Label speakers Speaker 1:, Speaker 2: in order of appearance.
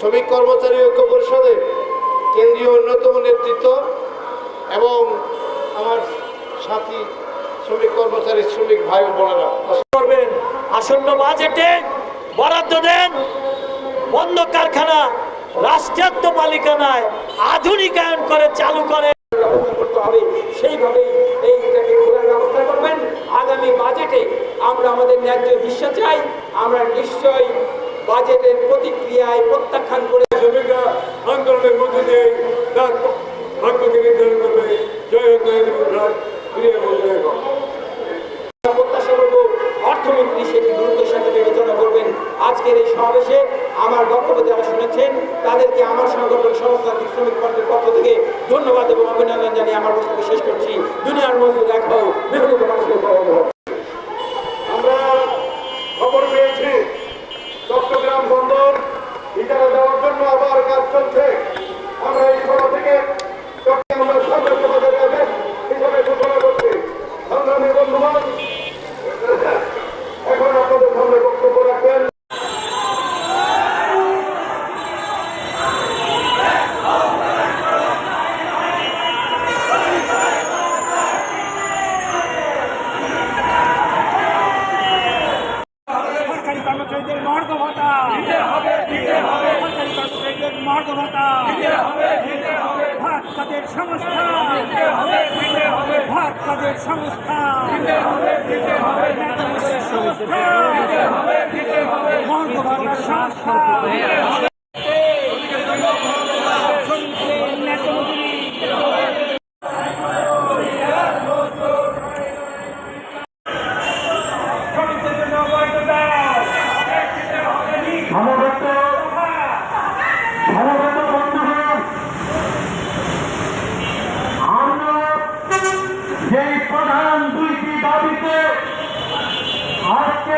Speaker 1: শ্রমিক কর্মচারী ঐক্য পরিষদের কেন্দ্রীয় অন্যতম নেতৃত্ব এবং আমার সাথী শ্রমিক কর্মচারী শ্রমিক ভাই ও বোনেরা
Speaker 2: করবেন, আসন্ন বাজেটে বরাদ্দ দেন, বন্ধ কারখানা রাষ্ট্রায়ত্ত মালিকানায় আধুনিকায়ন করে চালু করে
Speaker 3: করতে হবে। সেইভাবেই এইটাকে ঘোরার ব্যবস্থা করবেন। আগামী বাজেটে আমরা আমাদের ন্যায্য হিস্সা চাই। আমরা নিশ্চয়ই বাজেটের প্রতিক্রিয়ায় প্রত্যাখ্যান করে
Speaker 4: শ্রমিকরা আন্দোলনের মধ্যে দিয়ে তার ভাগ্যকে নির্ধারণ করবে। জয় হোক
Speaker 3: প্রত্যাশা করব অর্থমন্ত্রী সেটি গুরুত্বের সাথে বিবেচনা করবেন। আজকের এই সমাবেশে আমার বক্তব্য যারা শুনেছেন তাদেরকে আমার সংগঠন সহস্রাধিক শ্রমিক ফ্রন্টের পক্ষ থেকে ধন্যবাদ এবং অভিনন্দন জানিয়ে আমার বক্তব্য শেষ করছি। দুনিয়ার মজদুর দেখো মেহনত মানুষের
Speaker 4: আমরা খবর পেয়েছি চট্টগ্রাম বন্দর ইজারা দেওয়ার জন্য আবার কাজ চলছে। আমরা এই সভা থেকে চট্টগ্রামের সদস্য বাজারে আছেন হিসাবে ঘোষণা করছি। সংগ্রামী বন্ধুগণ, এখন আপনাদের সামনে বক্তব্য রাখবেন
Speaker 5: কর্মচারীদের মহার্ঘ ভাতা দিতে হবে, কর্মচারী কর্মচারীদের মহার্ঘ ভাতা দিতে হবে, ভাত কাজের সংস্থা দিতে হবে, ভাত কাজের সংস্থা দিতে হবে, মহার্ঘ ভাতার সংস্থা
Speaker 6: যেই প্রধান দুইটি দাবিতে আজকে